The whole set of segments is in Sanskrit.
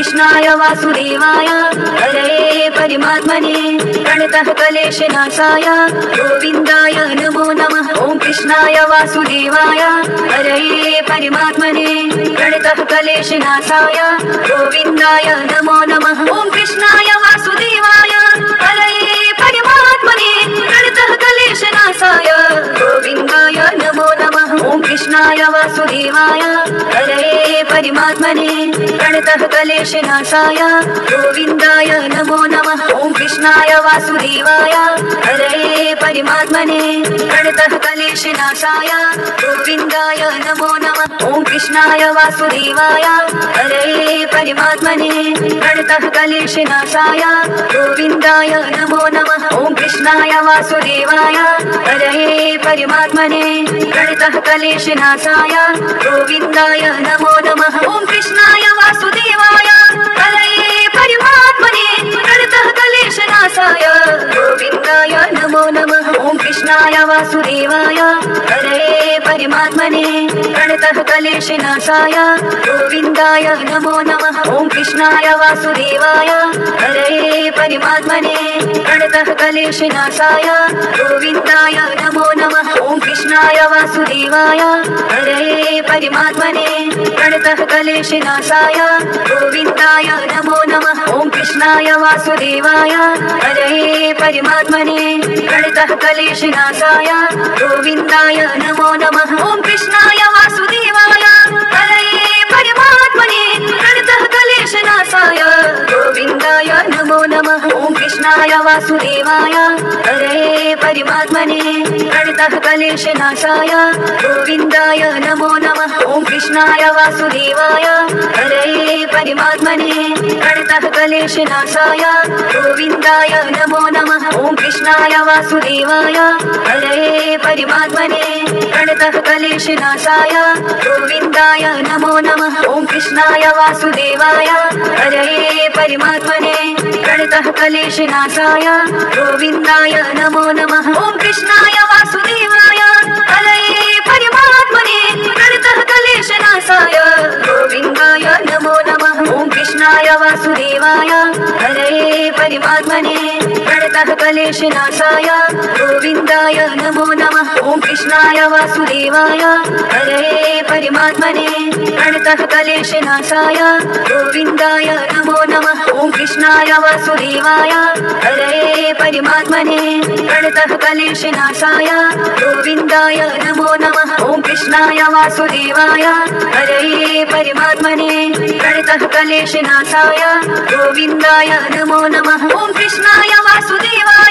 कृष्णाय वासुदेवाय हरये परमात्मने प्रणतः क्लेशनाशाय गोविन्दाय नमो नमः। ॐ कृष्णाय वासुदेवाय हरये परमात्मने प्रणतः क्लेशनाशाय गोविन्दाय नमो नमः। ॐ कृष्णाय वासुदेवाय हरये परमात्मने प्रणतः क्लेशनाशाय गोविन्दाय नमो नमः। ॐ कृष्णाय वासुदेवाय हरये परमात्मने प्रणतः क्लेशनाशाय गोविन्दाय नमो नमः। ॐ कृष्णाय वासुदेवाय हरये परमात्मने प्रणतः क्लेशनाशाय गोविन्दाय नमो नमः। ॐ कृष्णाय वासुदेवाय हरये परमात्मने प्रणतः क्लेशनाशाय गोविन्दाय नमो नमः। ॐ कृष्णाय वासुदेवाय हरये परमात्मने प्रणतः क्लेशनाशाय गोविन्दाय नमो नमः। ॐ कृष्णाय वासुदेवाय हरये परमात्मने प्रणतः क्लेशनाशाय गोविन्दाय नमो नमः। ॐ कृष्णाय वासुदेवाय हरये परमात्मने प्रणतः क्लेशनाशाय गोविन्दाय नमो नमः। ॐ कृष्णाय वासुदेवाय हरये परमात्मने प्रणतः क्लेशनाशाय गोविन्दाय नमो नमः। ॐ कृष्णाय वासुदेवाय हरये परमात्मने प्रणतः क्लेशनाशाय गोविन्दाय नमो नमः। ॐ कृष्णाय वासुदेवाय हरये परमात्मने प्रणतः क्लेशनाशाय गोविन्दाय नमो नमः। ॐ कृष्णाय वासुदेवाय हरये परमात्मने प्रणतः क्लेशनाशाय गोविन्दाय नमो नमः। ॐ कृष्णाय वासुदेवाय हरये परमात्मने प्रणतः क्लेशनाशाय गोविन्दाय नमो नमः। ॐ कृष्णाय वासुदेवाय हरये परमात्मने प्रणतः क्लेशनाशाय गोविन्दाय नमो नमः। ॐ कृष्णाय वासुदेवाय हरये परमात्मने प्रणतः क्लेशनाशाय गोविन्दाय नमो नमः। ॐ कृष्णाय वासुदेवाय हरये परमात्मने प्रणतः क्लेशनाशाय गोविन्दाय नमो नमः। ॐ कृष्णाय वासुदेवाय हरये परमात्मने प्रणतः क्लेशनाशाय गोविन्दाय नमो नमः। ॐ कृष्णाय वासुदेवाय हरये परमात्मने प्रणतः क्लेशनाशाय गोविन्दाय नमो नमः। ॐ कृष्णाय वासुदेवाय हरये परमात्मने प्रणतः क्लेशनाशाय गोविन्दाय नमो नमः। ॐ कृष्णाय वासुदेवाय हरये परमात्मने प्रणतः क्लेशनाशाय गोविन्दाय नमो नमः। ॐ कृष्णाय वासुदेवाय हरये परमात्मने प्रणतः क्लेशनाशाय गोविन्दाय नमो नमः। ॐ कृष्णाय वासुदेवाय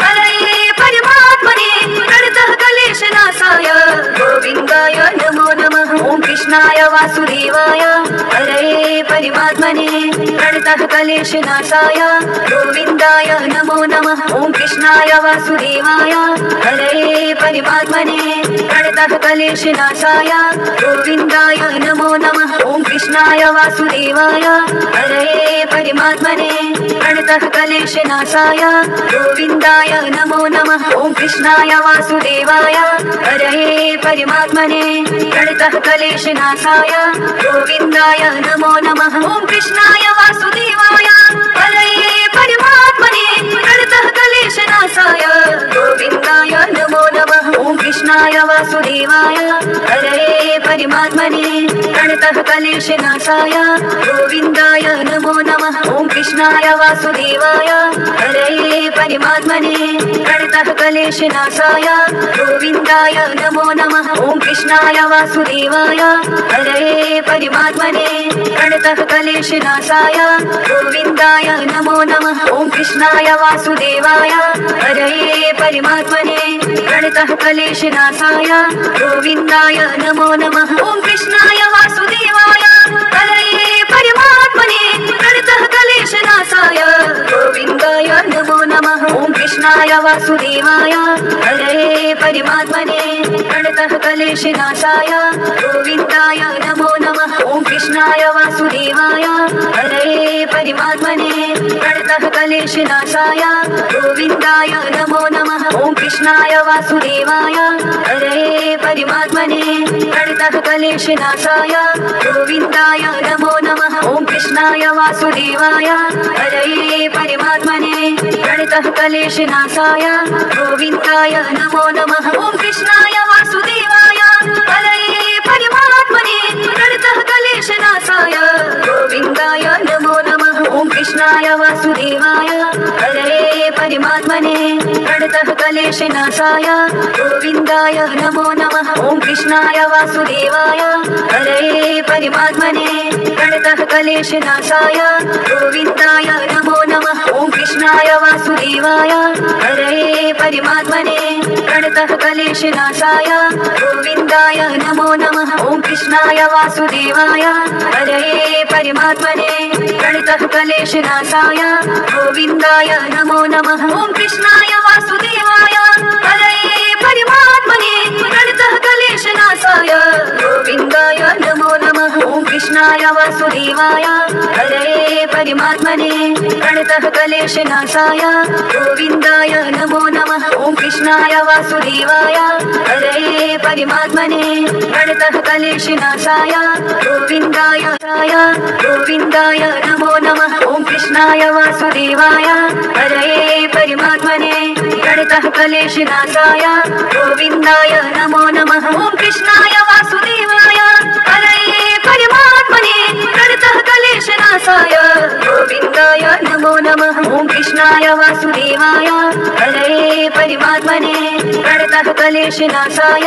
हरये परमात्मने प्रणतः क्लेशनाशाय गोविन्दाय नमो नमः। ॐ कृष्णाय वासुदेवाय हरये परमात्मने प्रणतः क्लेशनाशाय गोविन्दाय नमो नमः। ॐ कृष्णाय वासुदेवाय हरये परमात्मने प्रणतः क्लेशनाशाय गोविन्दाय नमो नमः। ॐ कृष्णाय वासुदेवाय हरये परमात्मने प्रणतः क्लेशनाशाय गोविन्दाय नमो नमः। ॐ कृष्णाय वासुदेवाय हरये परमात्मने प्रणतः क्लेशनाशाय गोविन्दाय नमो नमः। ॐ कृष्णाय वासुदेवाय हरये परमात्मने प्रणतः क्लेशनाशाय गोविन्दाय नमो नमः। ॐ कृष्णाय वासुदेवाय हरये परमात्मने प्रणतः क्लेशनाशाय गोविन्दाय नमो नमः। ॐ कृष्णाय वासुदेवाय हरये परमात्मने प्रणतः क्लेशनाशाय गोविन्दाय नमो नमः। ॐ कृष्णाय वासुदेवाय हरये परमात्मने प्रणतः क्लेशनाशाय गोविन्दाय नमो नमः। ॐ कृष्णाय वासुदेवाय हरये परमात्मने प्रणतः क्लेशनाशाय गोविन्दाय नमो नमः। ॐ कृष्णाय वासुदेवाय हरये परमात्मने प्रणतः क्लेशनाशाय गोविन्दाय नमो नमः। ॐ कृष्णाय वासुदेवाय हरये परमात्मने प्रणतः क्लेशनाशाय गोविन्दाय नमो नमः। ॐ कृष्णाय वासुदेवाय हरये परमात्मने प्रणतः क्लेशनाशाय गोविन्दाय नमो नमः। ॐ कृष्णाय वासुदेवाय हरये परमात्मने प्रणतः क्लेशनाशाय गोविन्दाय नमो नमः। ॐ कृष्णाय वासुदेवाय हरये परमात्मने प्रणतः क्लेशनाशाय गोविन्दाय नमो नमः ॐ कृष्णाय वासुदेवाय हरये परमात्मने प्रणतः क्लेशनाशाय गोविन्दाय नमो नमः ॐ कृष्णाय वासुदेवाय हरये परमात्मने प्रणतः क्लेशनाशाय गोविन्दाय नमो नमः ॐ कृष्णाय वासुदेवाय हरये परमात्मने प्रणतः क्लेशनाशाय गोविन्दाय नमो नमः ॐ कृष्णाय वासुदेवाय हरये परमात्मने प्रणतः क्लेशनाशाय गोविन्दाय नमो नमः ॐ कृष्णाय वासुदेवाय हरये परमात्मने प्रणतः क्लेशनाशाय गोविन्दाय नमो नमः ॐ कृष्णाय वासुदेवाय हरये परमात्मने प्रणतः क्लेशनाशाय गोविन्दाय नमो नमः ॐ कृष्णाय वासुदेवाय हरये परमात्मने प्रणतः क्लेशनाशाय गोविन्दाय नमो नमः ॐ कृष्णाय वासुदेवाय हरये परमात्मने प्रणतः क्लेशनाशाय गोविन्दाय गोविन्दाय नमो नमः ॐ कृष्णाय वासुदेवाय हरये परमात्मने प्रणतः क्लेशनाशाय गोविन्दाय नमो नमः ॐ कृष्णाय वासुदेवाय हरये परमात्मने प्रणतः क्लेशनाशाय गोविन्दाय नमो नमः ॐ कृष्णाय वासुदेवाय हरये परमात्मने प्रणतः क्लेशनाशाय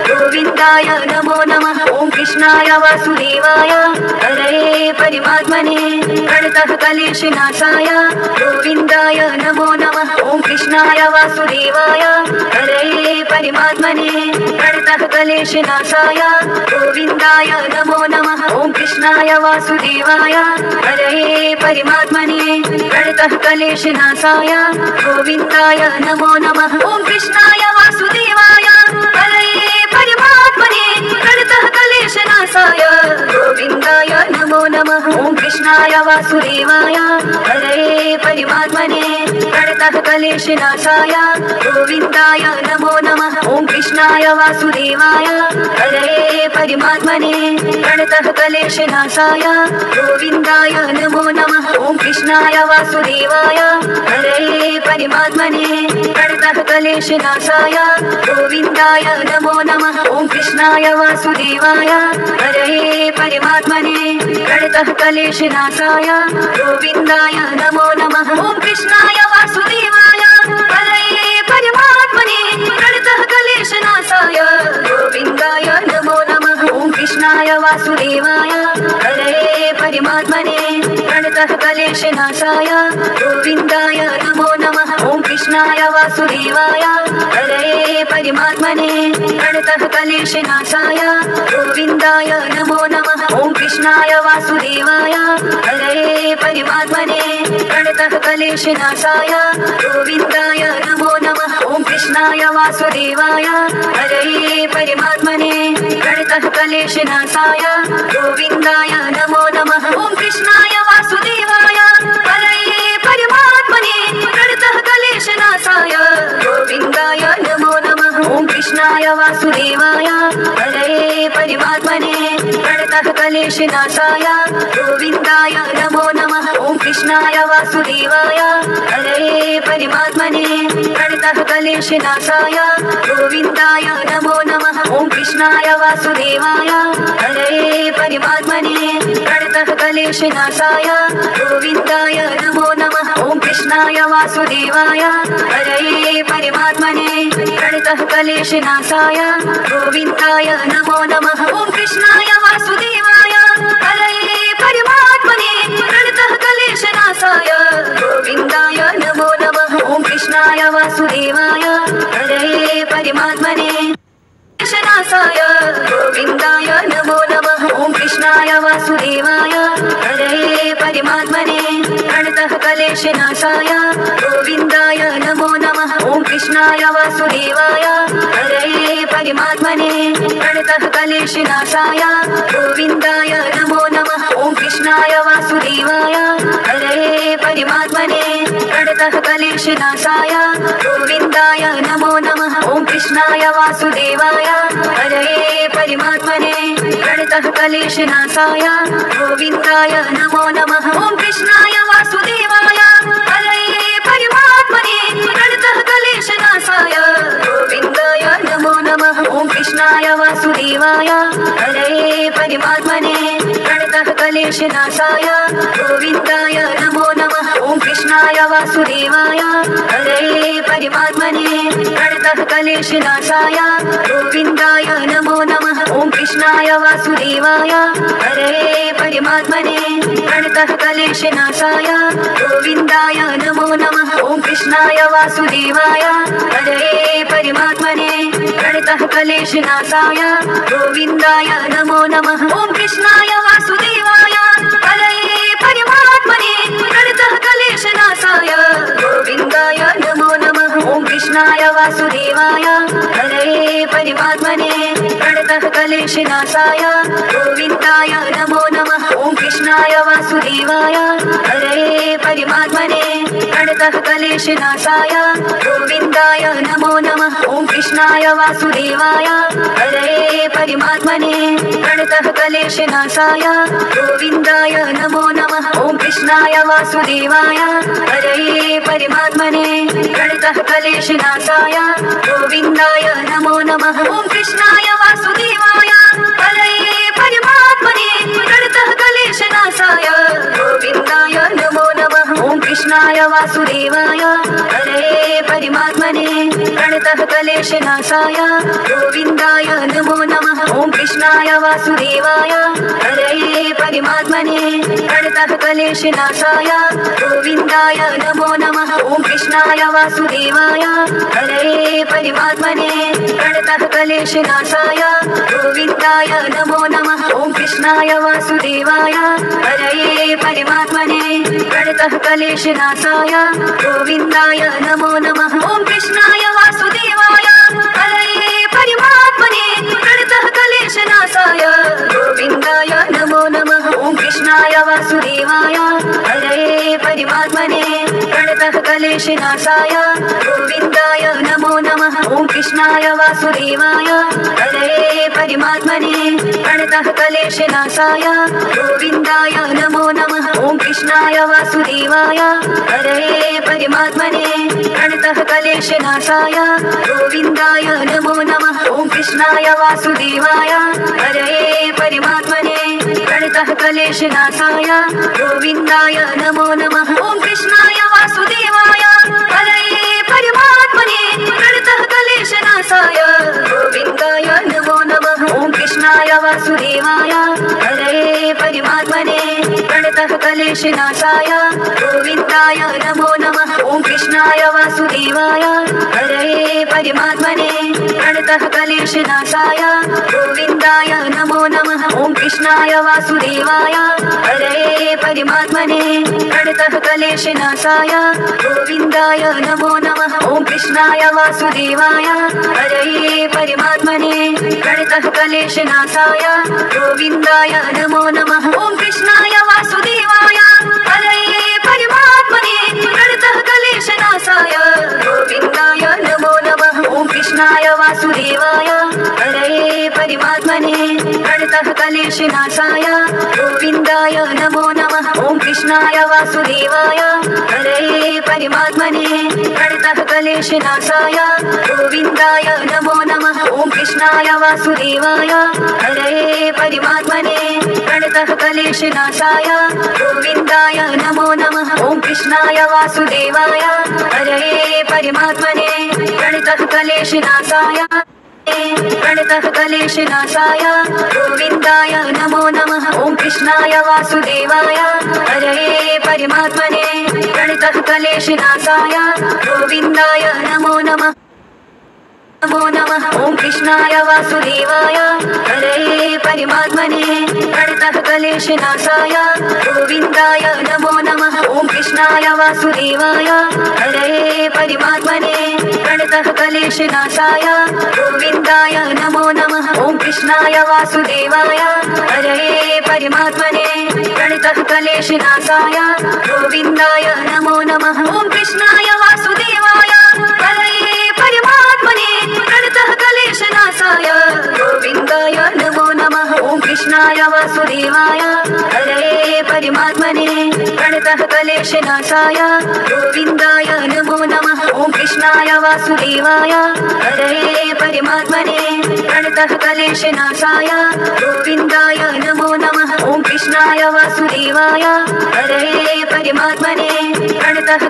गोविन्दाय नमो नमः ॐ कृष्णाय वासुदेवाय हरये परमात्मने प्रणतः क्लेशनाशाय गोविन्दाय नमो नमः ॐ कृष्णाय वासुदेवाय हरये परमात्मने प्रणतः क्लेशनाशाय गोविन्दाय नमो नमः ॐ कृष्णाय वासुदेवाय हरये परमात्मने प्रणतः क्लेशनाशाय गोविन्दाय नमो नमः ॐ कृष्णाय वासुदेवाय हरये परमात्मने प्रणतः क्लेशनाशाय गोविन्दाय नमो नमः ॐ कृष्णाय वासुदेवाय हरये परमात्मने प्रणतः क्लेशनाशाय गोविन्दाय नमो नमः ॐ कृष्णाय वासुदेवाय हरये परमात्मने प्रणतः क्लेशनाशाय गोविन्दाय नमो नमः ॐ कृष्णाय वासुदेवाय हरये परमात्मने प्रणतः क्लेशनाशाय गोविन्दाय नमो नमः ॐ कृष्णाय वासुदेवाय हरये परमात्मने प्रणतः क्लेशनाशाय गोविन्दाय नमो नमः ॐ कृष्णाय वासुदेवाय हरये परमात्मने प्रणतः क्लेशनाशाय गोविन्दाय नमो नमः ॐ कृष्णाय वासुदेवाय हरये परमात्मने प्रणतः क्लेशनाशाय गोविन्दाय नमो नमः ॐ कृष्णाय वासुदेवाय हरये परमात्मने प्रणतः क्लेशनाशाय गोविन्दाय नमो नमः ॐ कृष्णाय वासुदेवाय हरये परमात्मने प्रणतः क्लेशनाशाय गोविन्दाय नमो नमः ॐ कृष्णाय वासुदेवाय हरये परमात्मने प्रणतः क्लेशनाशाय गोविन्दाय नमो नमः ॐ कृष्णाय वासुदेवाय हरये परमात्मने प्रणतः क्लेशनाशाय गोविन्दाय नमो नमः ॐ कृष्णाय वासुदेवाय हरये परमात्मने प्रणतः क्लेशनाशाय गोविन्दाय नमो नमः ॐ कृष्णाय वासुदेवाय हरये परमात्मने प्रणतः क्लेशनाशाय गोविन्दाय नमो नमः ॐ कृष्णाय वासुदेवाय हरये परमात्मने प्रणतः क्लेशनाशाय गोविन्दाय नमो नमः ॐ कृष्णाय वासुदेवाय हरये परमात्मने प्रणतः क्लेशनाशाय गोविन्दाय नमो नमः ॐ कृष्णाय वासुदेवाय हरये परमात्मने प्रणतः क्लेशनाशाय गोविन्दाय नमो नमः ॐ कृष्णाय वासुदेवाय हरये परमात्मने क्लेशनाशाय गोविन्दाय नमो नमः ॐ कृष्णाय वासुदेवाय हरये परमात्मने प्रणतः क्लेशनाशाय गोविन्दाय नमो नमः ॐ कृष्णाय वासुदेवाय हरये परमात्मने प्रणतः क्लेशनाशाय गोविन्दाय नमो नमः ॐ कृष्णाय वासुदेवाय हरये परमात्मने प्रणतः क्लेशनाशाय गोविन्दाय नमो नमः ॐ कृष्णाय वासुदेवाय हरये परमात्मने प्रणतः क्लेशनाशाय गोविन्दाय गोविन्दाय नमो नमः। ॐ कृष्णाय वासुदेवाय हरये परमात्मने प्रणतः क्लेशनाशाय गोविन्दाय नमो नमः। ॐ कृष्णाय वासुदेवाय हरये परमात्मने प्रणतः क्लेशनाशाय गोविन्दाय नमो नमः। ॐ कृष्णाय वासुदेवाय हरये परमात्मने प्रणतः क्लेशनाशाय गोविन्दाय नमो नमः। ॐ कृष्णाय वासुदेवाय हरये परमात्मने प्रणतः क्लेशनाशाय गोविन्दाय नमो नमः। ॐ कृष्णाय वासुदेवाय हरये परमात्मने प्रणतः क्लेशनाशाय गोविन्दाय नमो नमः। ॐ कृष्णाय वासुदेवाय हरये परमात्मने प्रणतः क्लेशनाशाय गोविन्दाय नमो नमः। ॐ कृष्णाय वासुदेवाय हरये परमात्मने प्रणतः क्लेशनाशाय गोविन्दाय नमो नमः। ॐ कृष्णाय वासुदेवाय हरये परमात्मने प्रणतः क्लेशनाशाय गोविन्दाय नमो नमः। ॐ कृष्णाय वासुदेवाय हरये परमात्मने प्रणतः क्लेशनाशाय गोविन्दाय नमो नमः। ॐ कृष्णाय वासुदेवाय हरये परमात्मने प्रणतः क्लेशनाशाय गोविन्दाय नमो नमः। ॐ कृष्णाय वासुदेवाय हरये परमात्मने प्रणतः क्लेशनाशाय गोविन्दाय नमो नमः। ॐ कृष्णाय वासुदेवाय हरये परमात्मने प्रणतः क्लेशनाशाय गोविन्दाय नमो नमः। ॐ कृष्णाय वासुदेवाय हरये परमात्मने प्रणतः क्लेशनाशाय गोविन्दाय नमो नमः। ॐ कृष्णाय वासुदेवाय हरये परमात्मने प्रणतः क्लेशनाशाय गोविन्दाय नमो नमः। ॐ कृष्णाय वासुदेवाय हरये परमात्मने प्रणतः क्लेशनाशाय गोविन्दाय नमो नमः। ॐ कृष्णाय वासुदेवाय हरये परमात्मने प्रणतः क्लेशनाशाय गोविन्दाय नमो नमः। ॐ कृष्णाय वासुदेवाय हरये परमात्मने प्रणतः क्लेशनाशाय गोविन्दाय नमो नमः। ॐ कृष्णाय वासुदेवाय हरये परमात्मने प्रणतः क्लेशनाशाय गोविन्दाय नमो नमः। ॐ कृष्णाय वासुदेवाय हरये परमात्मने प्रणतः क्लेशनाशाय गोविन्दाय नमो नमः। ॐ कृष्णाय वासुदेवाय हरये परमात्मने प्रणतः क्लेशनाशाय गोविन्दाय नमो नमः। ॐ कृष्णाय वासुदेवाय हरये परमात्मने प्रणतः क्लेशनाशाय गोविन्दाय नमो नमः। ॐ कृष्णाय वासुदेवाय हरये परमात्मने प्रणतः क्लेशनाशाय गोविन्दाय नमो नमः। ॐ कृष्णाय वासुदेवाय हरये परमात्मने प्रणतः क्लेशनाशाय गोविन्दाय नमो नमः। ॐ कृष्णाय वासुदेवाय हरये परमात्मने प्रणतः क्लेशनाशाय गोविन्दाय नमो नमः। ॐ कृष्णाय वासुदेवाय हरये परमात्मने प्रणतः क्लेशनाशाय गोविन्दाय नमो नमः। ॐ कृष्णाय वासुदेवाय हरये परमात्मने प्रणतः क्लेशनाशाय गोविन्दाय नमो नमः। ॐ कृष्णाय वासुदेवाय हरये परमात्मने प्रणतः क्लेशनाशाय गोविन्दाय नमो नमः। ॐ कृष्णाय वासुदेवाय हरये परमात्मने प्रणतः क्लेशनाशाय गोविन्दाय नमो नमः। ॐ कृष्णाय वासुदेवाय हरये परमात्मने प्रणतः क्लेशनाशाय गोविन्दाय नमो नमः। ॐ कृष्णाय वासुदेवाय हरये परमात्मने प्रणतः क्लेशनाशाय प्रणतः क्लेशनाशाय गोविन्दाय नमो नमः। ॐ कृष्णाय वासुदेवाय हरये परमात्मने प्रणतः क्लेशनाशाय गोविन्दाय नमो नमः। नमो नमः। ॐ कृष्णाय वासुदेवाय हरये परमात्मने प्रणतः क्लेशनाशाय गोविन्दाय नमो नमः। ॐ कृष्णाय वासुदेवाय हरये परमात्मने प्रणतः क्लेशनाशाय गोविन्दाय नमो नमः। ॐ कृष्णाय वासुदेवाय हरये परमात्मने प्रणतः क्लेशनाशाय गोविन्दाय नमो नमः। ॐ कृष्णाय वासुदेवाय हरये परमात्मने प्रणतः क्लेशनाशाय गोविन्दाय नमो नमः। ॐ कृष्णाय वासुदेवाय हरये परमात्मने प्रणतः क्लेशनाशाय गोविन्दाय नमो नमः। ॐ कृष्णाय वासुदेवाय हरये परमात्मने प्रणतः क्लेशनाशाय गोविन्दाय नमो नमः। ॐ कृष्णाय वासुदेवाय हरये परमात्मने प्रणतः